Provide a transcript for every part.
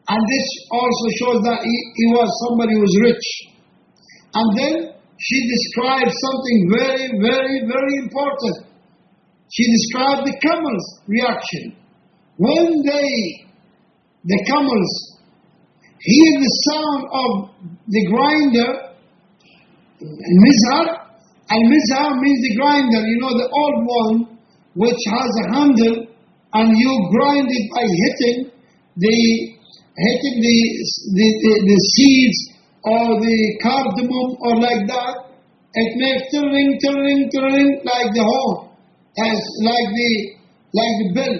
And this also shows that he was somebody who was rich. And then she described something very, very, very important. She described the camel's reaction. When the camels hear the sound of the grinder, Al-Mizhar, Al-Mizhar means the grinder, you know, the old one which has a handle and you grind it by hitting the seeds or the cardamom or like that. It makes ring, ring, ring like the horn, as like the bell.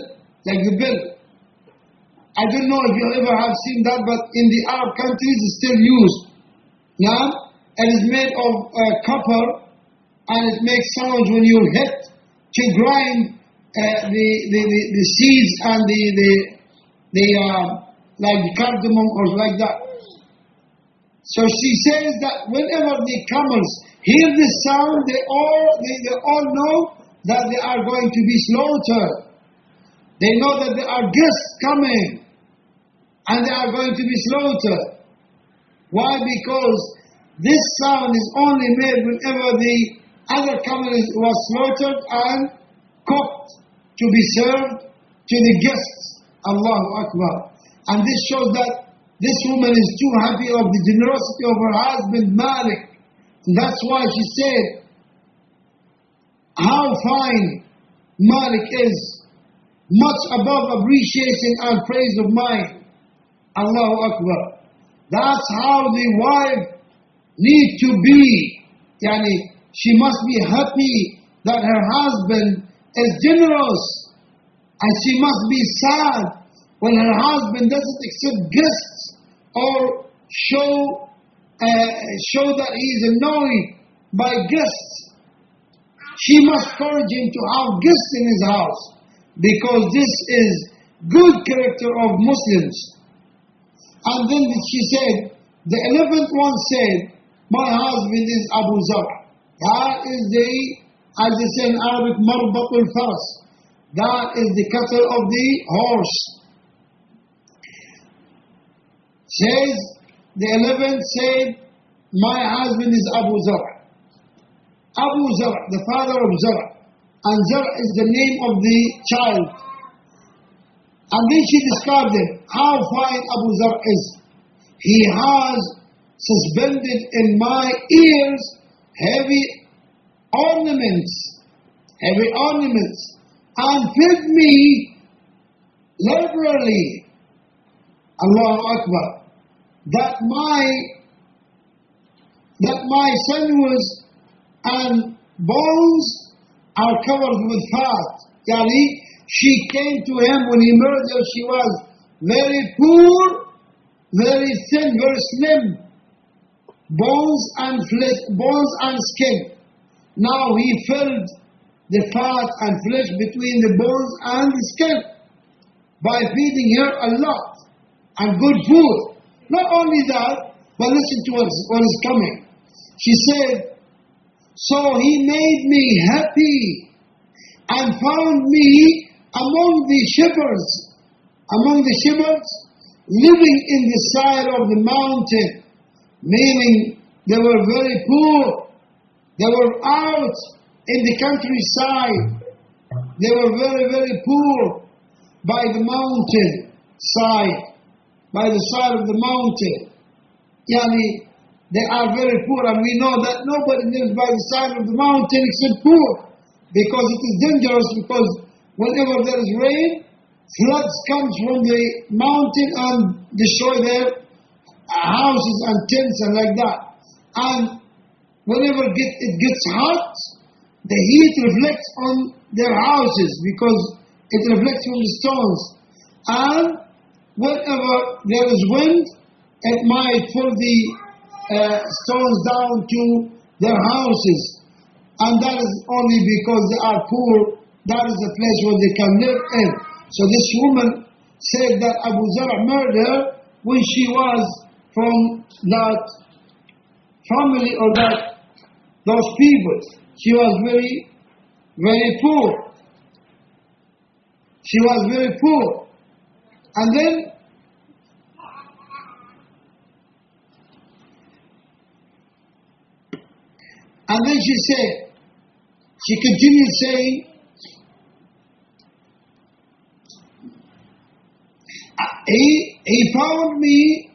I don't know if you ever have seen that, but in the Arab countries it's still used. Yeah, it is made of copper, and it makes sounds when you hit to grind the seeds and the like the cardamom or like that. So she says that whenever the camels hear this sound, they all know that they are going to be slaughtered. They know that there are guests coming, and they are going to be slaughtered. Why? Because this sound is only made whenever the other camel was slaughtered and cooked to be served to the guests. Allahu Akbar. And this shows that this woman is too happy of the generosity of her husband Malik. And that's why she said how fine Malik is, much above appreciation and praise of mine. Allahu Akbar. That's how the wife need to be. Yani, she must be happy that her husband is generous, and she must be sad when her husband doesn't accept guests or show that he is annoyed by guests. She must encourage him to have guests in his house, because this is good character of Muslims. And then she said, the 11th one said, my husband is Abu Zarr. That is as they say in Arabic, marbatul faras. That is the cattle of the horse. Says, the 11th said, my husband is Abu Zarr. Abu Zarr, the father of Zarr. And Zarr is the name of the child. And then she described him, how fine Abu Zarr is. He has suspended in my ears heavy ornaments, and fed me liberally. Allahu Akbar. That my sinews and bones are covered with fat. Yani, she came to him when he murdered. She was very poor, very thin, very slim, bones and skin. Now he filled the fat and flesh between the bones and the skin by feeding her a lot and good food. Not only that, but listen to what is coming. She said, so he made me happy and found me among the shepherds living in the side of the mountain, meaning they were very poor. They were out in the countryside. They were very, very poor by the mountain side, by the side of the mountain. Yani, they are very poor, and we know that nobody lives by the side of the mountain except poor, because it is dangerous, because whenever there is rain, floods comes from the mountain and destroy their houses and tents and like that. And whenever it gets hot, the heat reflects on their houses because it reflects from the stones. And whenever there is wind, it might pull the stones down to their houses. And that is only because they are poor. That is the place where they can live in. So this woman said that Abu Zarr murdered her when she was from that family or those people. She was very, very poor. She was very poor. And then And then she continued saying, he found me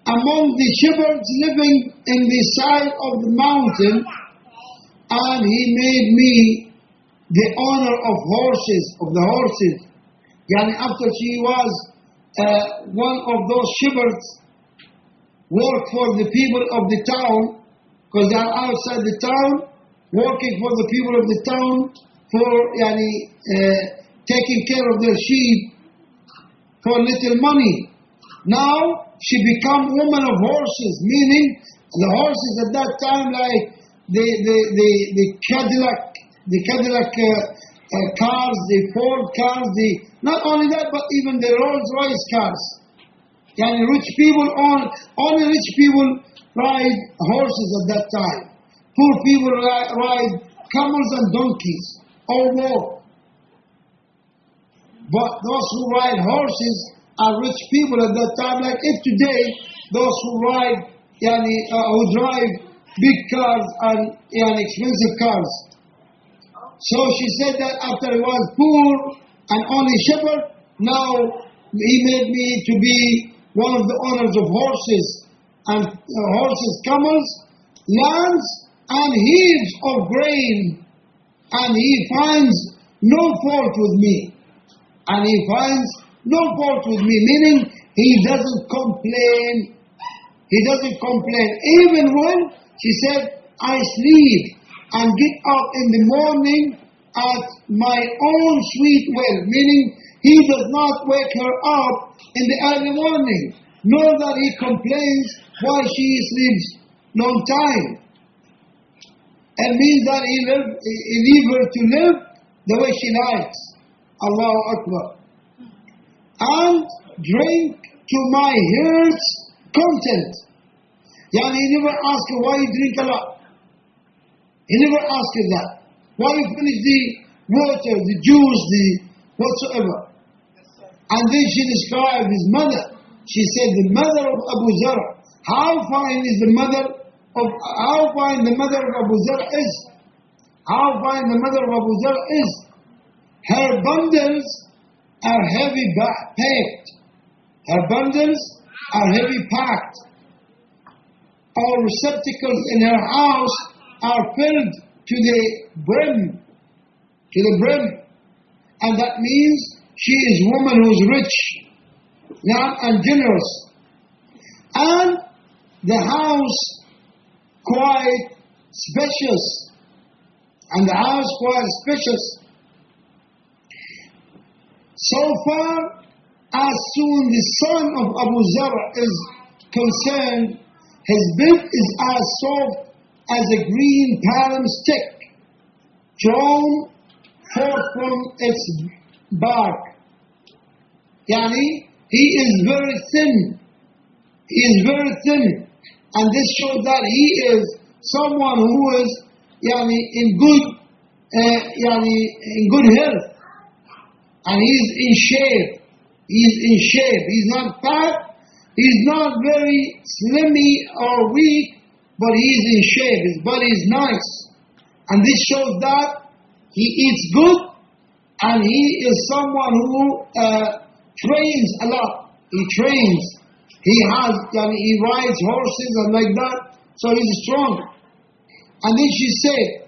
among the shepherds living in the side of the mountain, and he made me the owner of the horses. Yani after she was one of those shepherds, worked for the people of the town, because they are outside the town, working for the people of the town for taking care of their sheep for little money. Now she become woman of horses, meaning the horses at that time, like the Cadillac cars, the Ford cars, not only that, but even the Rolls Royce cars. Rich people only rich people ride horses at that time. Poor people ride camels and donkeys or walk. But those who ride horses are rich people at that time. Like if today, those who ride, who drive big cars and expensive cars. So she said that after I was poor and only shepherd, now he made me to be one of the owners of horses and camels, lands and heaps of grain, and he finds no fault with me. And he finds no fault with me, meaning he doesn't complain. He doesn't complain. Even when she said, I sleep and get up in the morning at my own sweet will, meaning he does not wake her up in the early morning, nor that he complains why she sleeps long time. It means that he leaves her to live the way she likes. Allahu Akbar. And drink to my heart's content. He never asked her why you drink a lot. He never asked her that. Why you finish the water, the juice, the whatsoever. And then she described his mother. She said, the mother of Abu Zarr. How fine the mother of Abu Zarr is. How fine the mother of Abu Zarr is. Her bundles are heavy packed. Her bundles are heavy packed. Our receptacles in her house are filled to the brim. And that means she is a woman who is rich and generous. And the house quite spacious. So far as soon the son of Abu Zarr is concerned, his bed is as soft as a green palm stick drawn forth from its bark. He is very thin. And this shows that he is someone who is in good health. And he's in shape. He's not fat. He's not very slimmy or weak, but he's in shape. His body is nice. And this shows that he eats good, and he is someone who trains a lot. He trains. He rides horses and like that, so he's strong. And then she said,